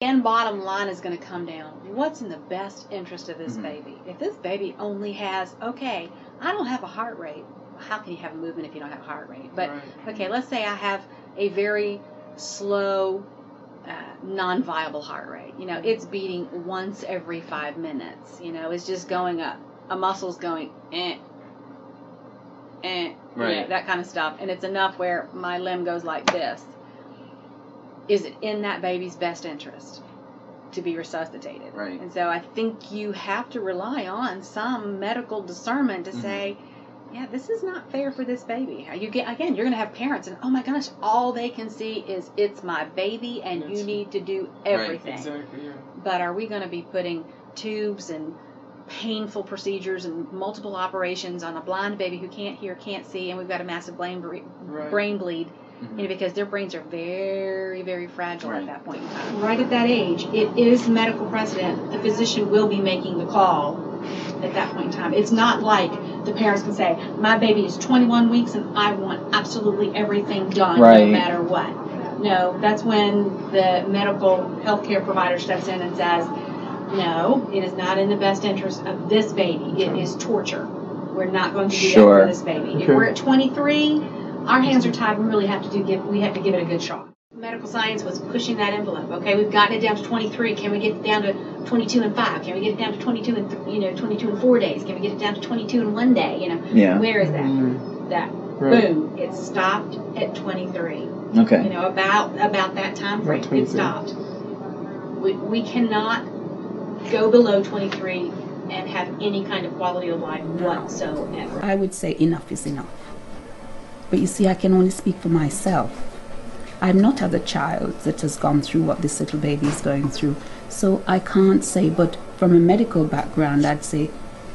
And bottom line is going to come down, what's in the best interest of this baby? If this baby only has, okay, I don't have a heart rate. How can you have a movement if you don't have a heart rate? But, okay, let's say I have a very slow, non-viable heart rate. You know, it's beating once every 5 minutes. You know, it's just going up. A muscle's going, right. You know, that kind of stuff. And it's enough where my limb goes like this. Is it in that baby's best interest to be resuscitated? Right. And so I think you have to rely on some medical discernment to say, yeah, this is not fair for this baby. You're going to have parents, and oh my gosh, all they can see is it's my baby, and you need to do everything. Right. Exactly. Yeah. But are we going to be putting tubes and painful procedures and multiple operations on a blind baby who can't hear, can't see, and we've got a massive brain bleed? You know, because their brains are very, very fragile at that point in time. Right at that age, it is medical precedent. The physician will be making the call at that point in time. It's not like the parents can say, my baby is 21 weeks and I want absolutely everything done no matter what. No, that's when the medical healthcare provider steps in and says, no, it is not in the best interest of this baby. It is torture. We're not going to do that for this baby. If we're at 23, our hands are tied. We really have to give it a good shot. Medical science was pushing that envelope. Okay, we've gotten it down to 23. Can we get it down to 22 and 5? Can we get it down to 22 and 22 and 4 days? Can we get it down to 22 in 1 day? You know, where is that? Boom! It stopped at 23. Okay. You know, about that time frame, it stopped. We cannot go below 23 and have any kind of quality of life whatsoever. I would say enough is enough. But you see, I can only speak for myself. I'm not had a child that has gone through what this little baby is going through. So I can't say, but from a medical background, I'd say,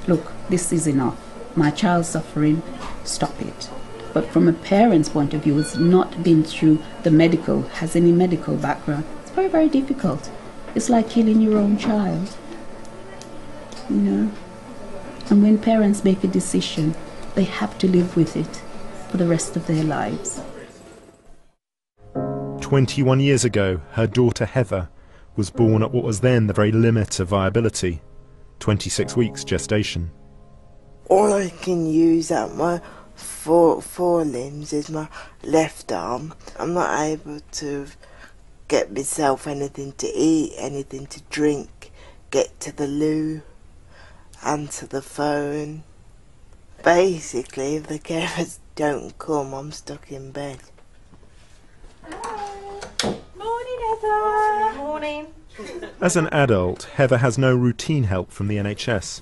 look, this is enough. My child's suffering, stop it. But from a parent's point of view, who's not been through the medical, has any medical background, it's very, very difficult. It's like killing your own child, you know. And when parents make a decision, they have to live with it for the rest of their lives. 21 years ago, her daughter Heather was born at what was then the very limit of viability, 26 weeks gestation. All I can use at my four limbs is my left arm. I'm not able to get myself anything to eat, anything to drink, get to the loo, answer the phone. Basically, if the carers don't come, I'm stuck in bed. Morning, Heather. Morning. As an adult, Heather has no routine help from the NHS.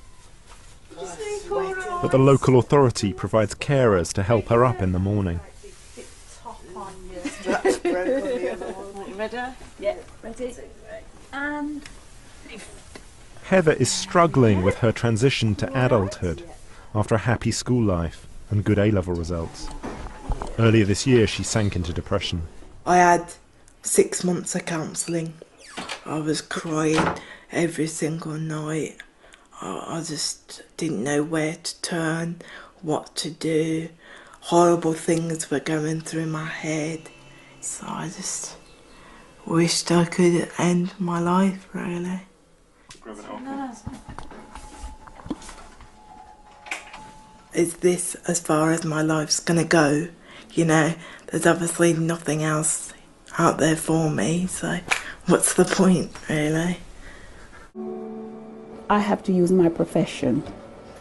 But the local authority provides carers to help her up in the morning. Ready? Yeah, ready. And Heather is struggling with her transition to adulthood after a happy school life and good A-level results. Earlier this year, she sank into depression. I had 6 months of counselling. I was crying every single night. I just didn't know where to turn, what to do. Horrible things were going through my head. So I just wished I could end my life, really. Is this as far as my life's gonna go? You know, there's obviously nothing else out there for me, so what's the point, really? I have to use my profession,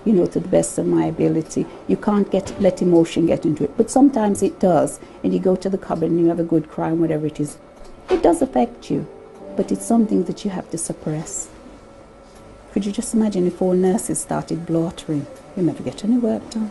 you know, to the best of my ability. You can't let emotion get into it, but sometimes it does. And you go to the cupboard and you have a good cry and whatever it is. It does affect you, but it's something that you have to suppress. Could you just imagine if all nurses started blottering? You'll never get any work done.